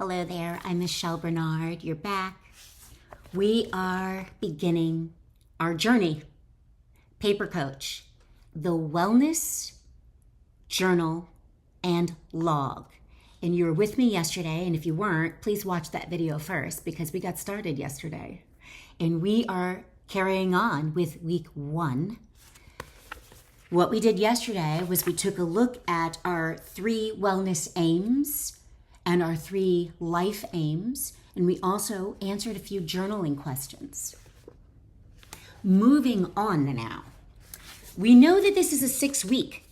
Hello there, I'm Michelle Bernard. You're back. We are beginning our journey. Paper Coach, the Wellness Journal and Log. And you were with me yesterday, and if you weren't, please watch that video first because we got started yesterday. And we are carrying on with week 1. What we did yesterday was we took a look at our 3 wellness aims and our 3 life aims, and we also answered a few journaling questions. Moving on now. We know that this is a 6-week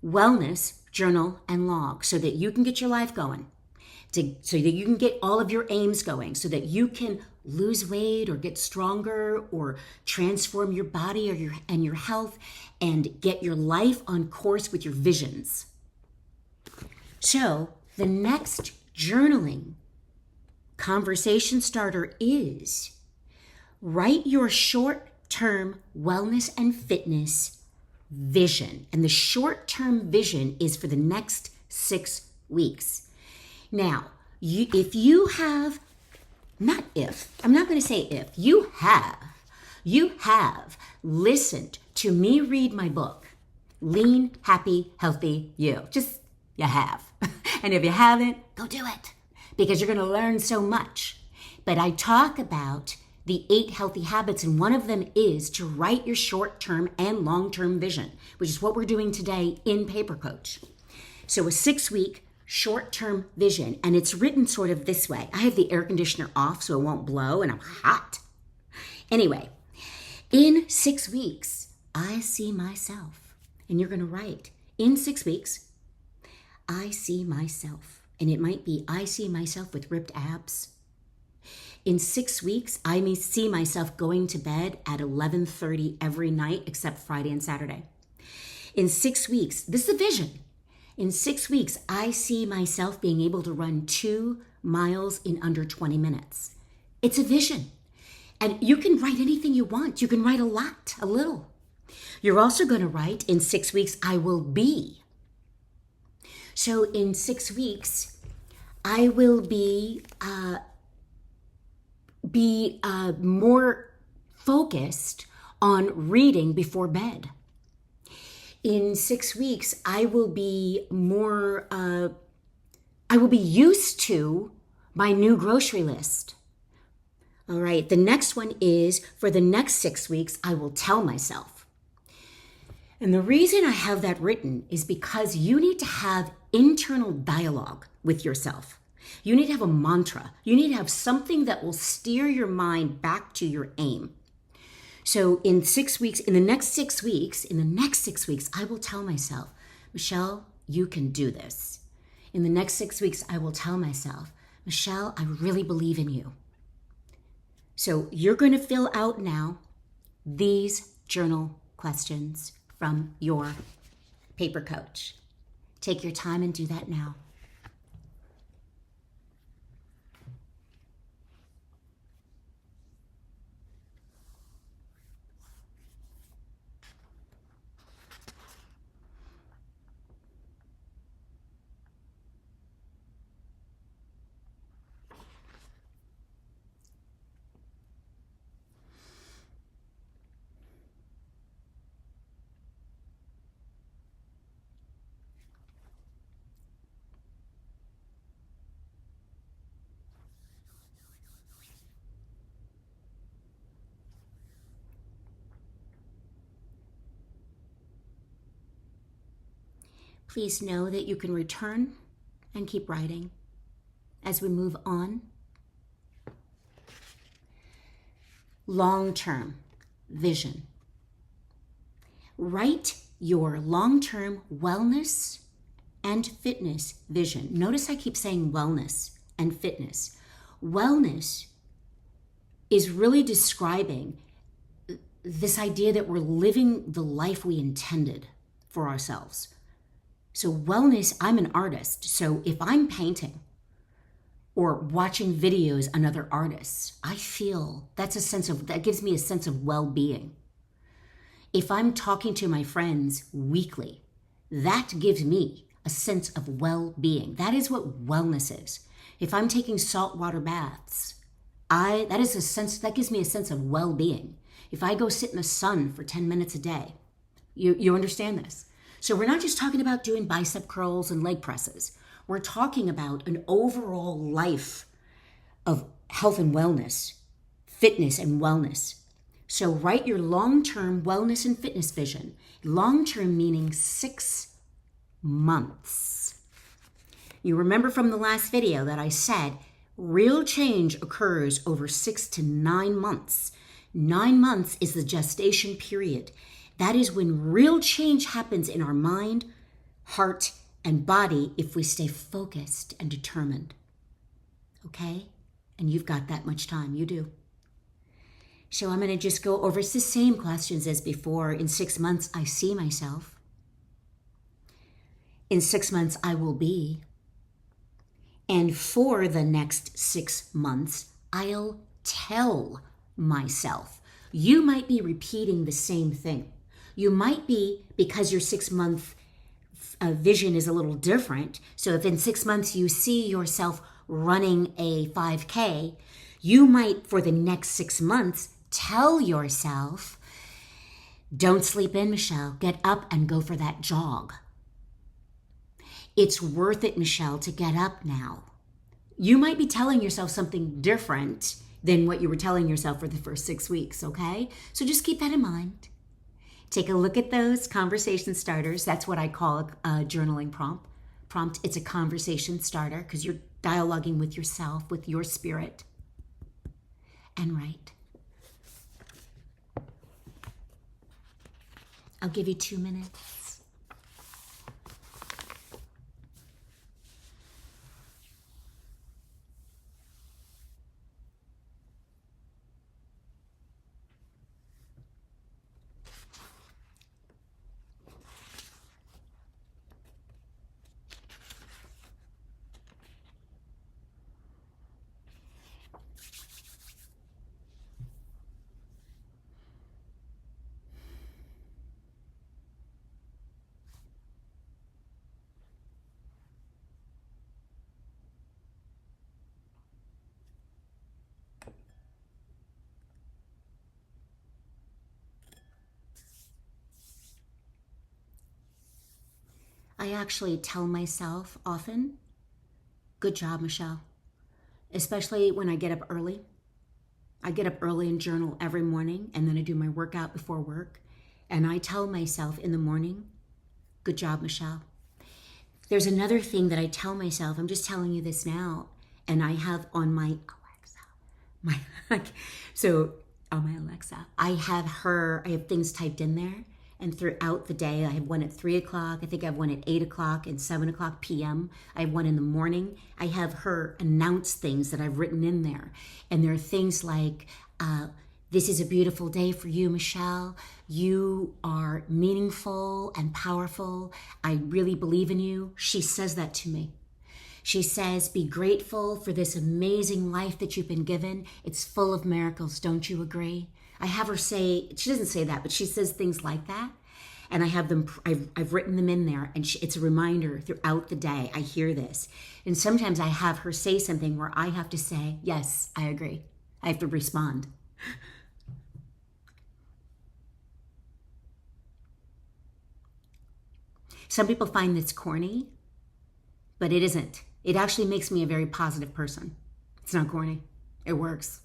wellness journal and log so that you can get your life going, so that you can get all of your aims going, so that you can lose weight or get stronger or transform your body and your health and get your life on course with your visions. So the next journaling conversation starter is write your short-term wellness and fitness vision. And the short-term vision is for the next 6 weeks. Now, you have listened to me read my book, Lean, Happy, Healthy You. You have. And if you haven't, go do it because you're going to learn so much. But I talk about the 8 healthy habits, and one of them is to write your short-term and long-term vision, which is what we're doing today in Paper Coach. So a 6-week short-term vision, and it's written sort of this way. I have the air conditioner off so it won't blow, and I'm hot. Anyway, in 6 weeks, I see myself, and you're going to write, in 6 weeks, I see myself, and it might be I see myself with ripped abs. In 6 weeks, I may see myself going to bed at 11:30 every night except Friday and Saturday. In 6 weeks, this is a vision. In 6 weeks, I see myself being able to run 2 miles in under 20 minutes. It's a vision. And you can write anything you want. You can write a lot, a little. You're also going to write, in 6 weeks, I will be. So in 6 weeks, I will be more focused on reading before bed. In 6 weeks, I will be used to my new grocery list. All right, the next one is for the next 6 weeks, I will tell myself. And the reason I have that written is because you need to have internal dialogue with yourself. You need to have a mantra. You need to have something that will steer your mind back to your aim. So in 6 weeks, in the next 6 weeks, I will tell myself, Michelle, you can do this. In the next 6 weeks, I will tell myself, Michelle, I really believe in you. So you're going to fill out now these journal questions from your Paper Coach. Take your time and do that now. Please know that you can return and keep writing as we move on. Long-term vision. Write your long-term wellness and fitness vision. Notice I keep saying wellness and fitness. Wellness is really describing this idea that we're living the life we intended for ourselves. So wellness, I'm an artist. So if I'm painting or watching videos on other artists, I feel that gives me a sense of well-being. If I'm talking to my friends weekly, that gives me a sense of well-being. That is what wellness is. If I'm taking saltwater baths, that gives me a sense of well-being. If I go sit in the sun for 10 minutes a day, you understand this. So we're not just talking about doing bicep curls and leg presses. We're talking about an overall life of health and wellness, fitness and wellness. So write your long-term wellness and fitness vision. Long-term meaning 6 months. You remember from the last video that I said real change occurs over 6 to 9 months. 9 months is the gestation period. That is when real change happens in our mind, heart, and body if we stay focused and determined. Okay? And you've got that much time. You do. So I'm going to just go over the same questions as before. In 6 months, I see myself. In 6 months, I will be. And for the next 6 months, I'll tell myself. You might be repeating the same thing. You might be, because your 6-month vision is a little different. So if in 6 months you see yourself running a 5K, you might, for the next 6 months, tell yourself, don't sleep in, Michelle. Get up and go for that jog. It's worth it, Michelle, to get up now. You might be telling yourself something different than what you were telling yourself for the first 6 weeks, okay? So just keep that in mind. Take a look at those conversation starters. That's what I call a journaling prompt. It's a conversation starter because you're dialoguing with yourself, with your spirit. And write. I'll give you 2 minutes. I actually tell myself often, good job, Michelle, especially when I get up early. I get up early and journal every morning, and then I do my workout before work. And I tell myself in the morning, good job, Michelle. There's another thing that I tell myself. I'm just telling you this now. And I have on my Alexa, I have things typed in there. And throughout the day, I have one at 3 o'clock. I think I have one at 8 o'clock and 7 o'clock p.m. I have one in the morning. I have her announce things that I've written in there. And there are things like, this is a beautiful day for you, Michelle. You are meaningful and powerful. I really believe in you. She says that to me. She says, be grateful for this amazing life that you've been given. It's full of miracles. Don't you agree? I have her say, she doesn't say that, but she says things like that. And I have them, I've written them in there, and it's a reminder throughout the day. I hear this. And sometimes I have her say something where I have to say, yes, I agree. I have to respond. Some people find this corny, but it isn't. It actually makes me a very positive person. It's not corny. It works.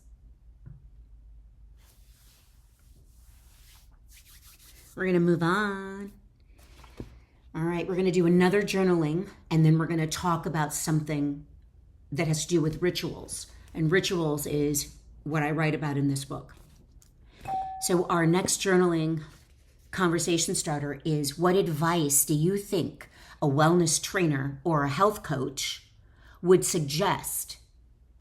We're going to move on. All right, we're going to do another journaling, and then we're going to talk about something that has to do with rituals. And rituals is what I write about in this book. So our next journaling conversation starter is, what advice do you think a wellness trainer or a health coach would suggest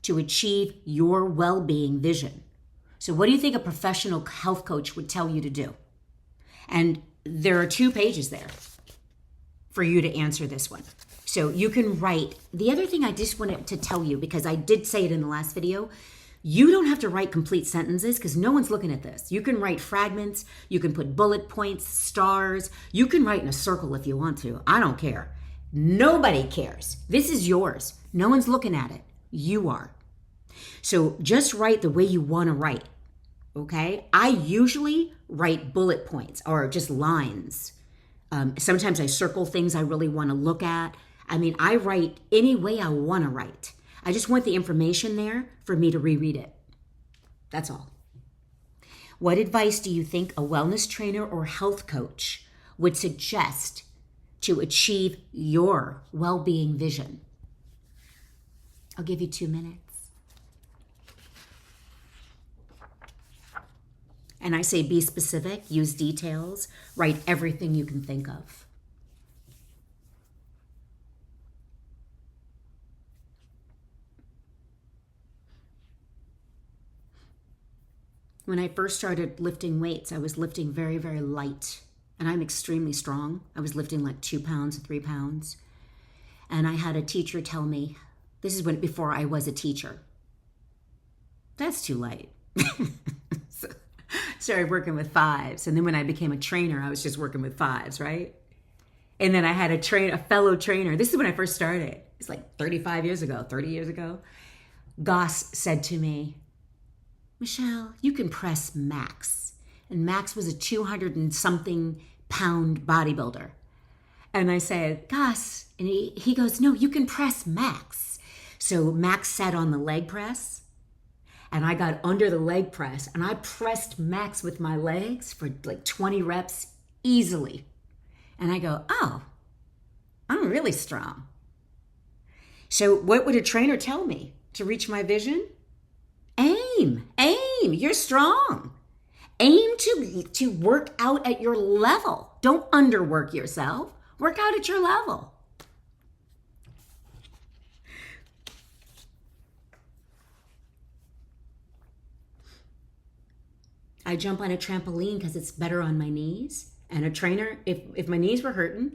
to achieve your well-being vision? So what do you think a professional health coach would tell you to do? And there are 2 pages there for you to answer this one. So you can write. The other thing I just wanted to tell you, because I did say it in the last video, you don't have to write complete sentences because no one's looking at this. You can write fragments. You can put bullet points, stars. You can write in a circle if you want to. I don't care. Nobody cares. This is yours. No one's looking at it. you are. So just write the way you want to write, okay? I usually write bullet points or just lines. Sometimes I circle things I really want to look at. I mean, I write any way I want to write. I just want the information there for me to reread it. That's all. What advice do you think a wellness trainer or health coach would suggest to achieve your well-being vision? I'll give you 2 minutes. And I say be specific, use details, write everything you can think of. When I first started lifting weights, I was lifting very, very light. And I'm extremely strong. I was lifting like 2 pounds, 3 pounds. And I had a teacher tell me, this is before I was a teacher, that's too light. So started working with 5s. And then when I became a trainer, I was just working with 5s, right? And then I had a fellow trainer. This is when I first started. It's like 30 years ago. Goss said to me, Michelle, you can press Max. And Max was a 200 and something pound bodybuilder. And I said, Goss, and he goes, no, you can press Max. So Max sat on the leg press, and I got under the leg press, and I pressed Max with my legs for like 20 reps easily. And I go, oh, I'm really strong. So what would a trainer tell me to reach my vision? Aim, you're strong. Aim to work out at your level. Don't underwork yourself. Work out at your level. I jump on a trampoline because it's better on my knees. And a trainer, if my knees were hurting,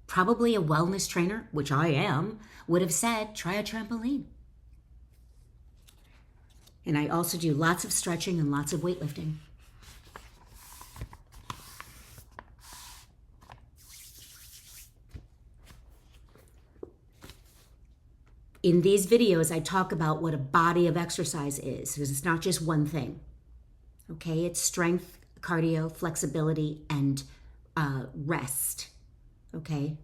probably a wellness trainer, which I am, would have said, try a trampoline. And I also do lots of stretching and lots of weightlifting. In these videos, I talk about what a body of exercise is, because it's not just one thing. Okay, it's strength, cardio, flexibility, and rest. Okay,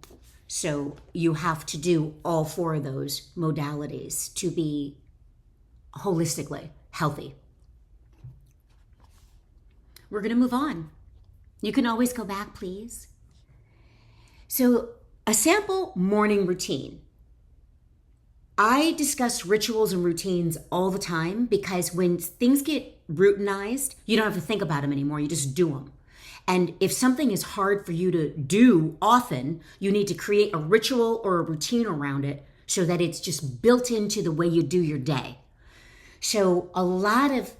so you have to do all 4 of those modalities to be holistically healthy. We're going to move on. You can always go back, please. So, a sample morning routine. I discuss rituals and routines all the time because when things get routinized, you don't have to think about them anymore. You just do them. And if something is hard for you to do often, you need to create a ritual or a routine around it so that it's just built into the way you do your day. So a lot of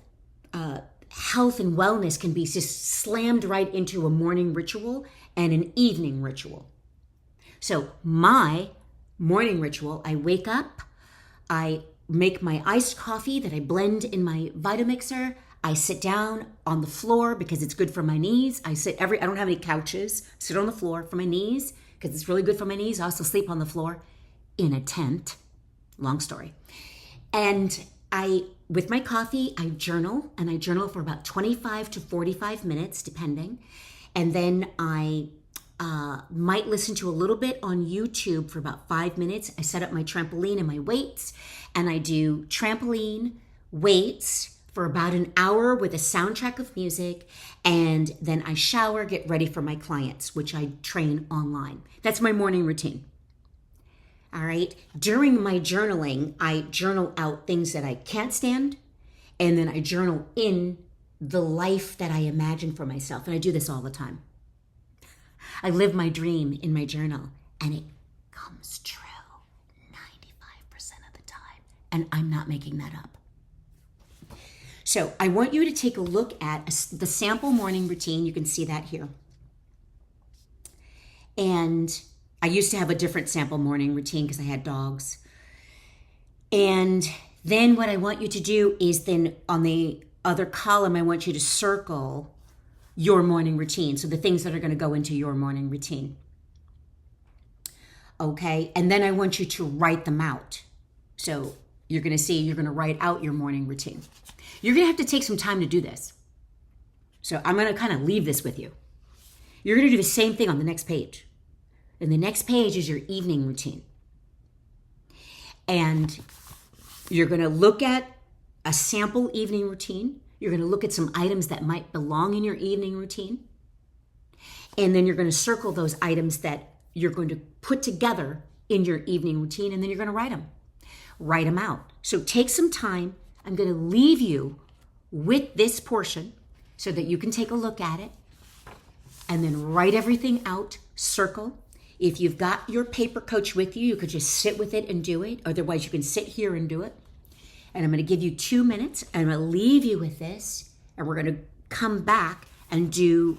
health and wellness can be just slammed right into a morning ritual and an evening ritual. So my morning ritual, I wake up, I make my iced coffee that I blend in my Vitamixer. I sit down on the floor because it's good for my knees. I don't have any couches. I sit on the floor for my knees because it's really good for my knees. I also sleep on the floor in a tent. Long story. And with my coffee, I journal, and I journal for about 25 to 45 minutes, depending. And then I might listen to a little bit on YouTube for about 5 minutes. I set up my trampoline and my weights, and I do trampoline, weights for about an hour with a soundtrack of music, and then I shower, get ready for my clients, which I train online. That's my morning routine. All right. During my journaling, I journal out things that I can't stand, and then I journal in the life that I imagine for myself. And I do this all the time. I live my dream in my journal, and it comes true 95% of the time. And I'm not making that up. So I want you to take a look at the sample morning routine. You can see that here. And I used to have a different sample morning routine because I had dogs. And then what I want you to do is then on the other column, I want you to circle your morning routine. So the things that are going to go into your morning routine. Okay. And then I want you to write them out. So you're going to see you're going to write out your morning routine. You're going to have to take some time to do this. So I'm going to kind of leave this with you. You're going to do the same thing on the next page. And the next page is your evening routine. And you're going to look at a sample evening routine. You're going to look at some items that might belong in your evening routine. And then you're going to circle those items that you're going to put together in your evening routine, and then you're going to write them. Write them out. So take some time. I'm going to leave you with this portion so that you can take a look at it and then write everything out, circle. If you've got your paper coach with you, you could just sit with it and do it. Otherwise, you can sit here and do it. And I'm going to give you 2 minutes. And I'm going to leave you with this. And we're going to come back and do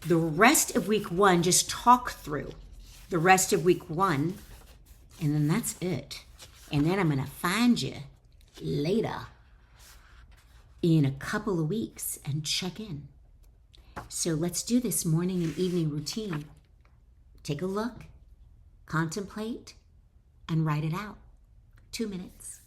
the rest of week 1. Just talk through the rest of week 1. And then that's it. And then I'm going to find you later in a couple of weeks and check in. So let's do this morning and evening routine. Take a look, contemplate, and write it out. 2 minutes.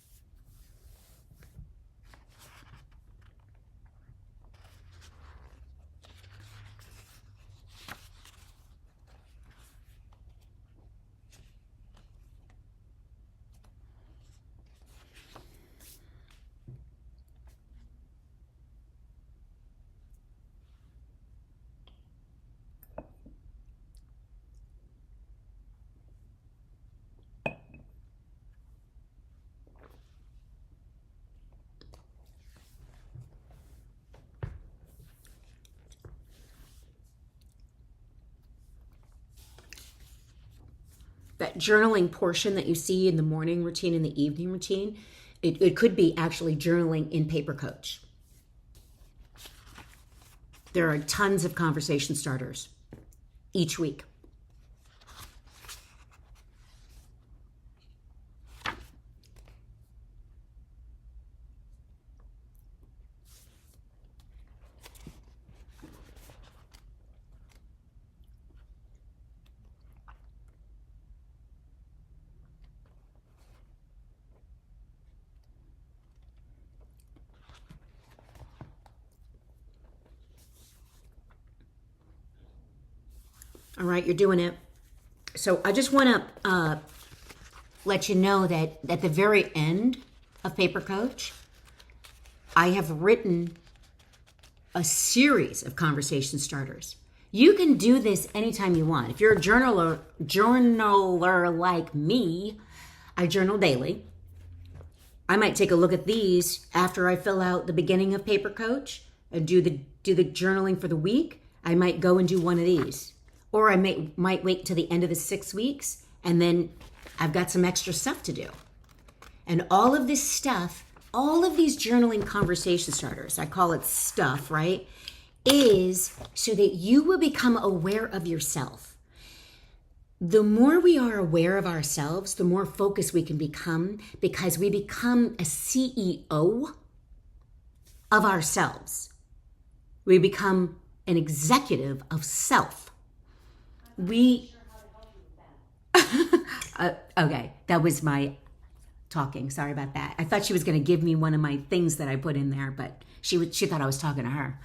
That journaling portion that you see in the morning routine and the evening routine, it could be actually journaling in Paper Coach. There are tons of conversation starters each week. All right, you're doing it. So I just want to let you know that at the very end of Paper Coach, I have written a series of conversation starters. You can do this anytime you want. If you're a journaler like me, I journal daily. I might take a look at these after I fill out the beginning of Paper Coach and do the journaling for the week. I might go and do one of these. Or I might wait till the end of the 6 weeks, and then I've got some extra stuff to do. And all of this stuff, all of these journaling conversation starters, I call it stuff, right, is so that you will become aware of yourself. The more we are aware of ourselves, the more focused we can become, because we become a CEO of ourselves. We become an executive of self. Okay, that was my talking. Sorry about that. I thought she was going to give me one of my things that I put in there, but she thought I was talking to her.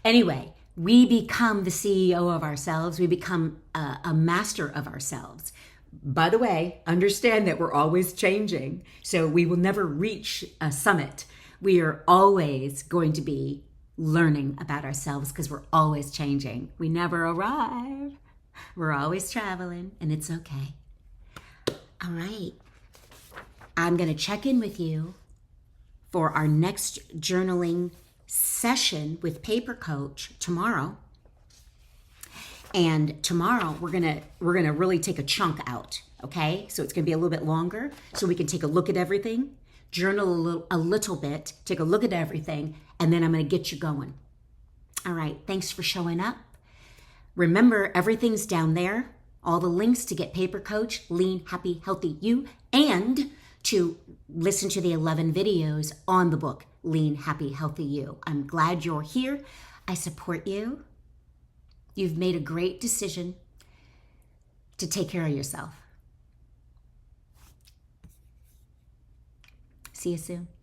Anyway, we become the CEO of ourselves. We become a master of ourselves. By the way, understand that we're always changing, so we will never reach a summit. We are always going to be learning about ourselves because we're always changing. We never arrive. We're always traveling, and it's okay. All right. I'm going to check in with you for our next journaling session with Paper Coach tomorrow. And tomorrow we're going to really take a chunk out, okay? So it's going to be a little bit longer so we can take a look at everything, journal a little bit, take a look at everything, and then I'm going to get you going. All right. Thanks for showing up. Remember, everything's down there. All the links to get Paper Coach, Lean, Happy, Healthy You, and to listen to the 11 videos on the book, Lean, Happy, Healthy You. I'm glad you're here. I support you. You've made a great decision to take care of yourself. See you soon.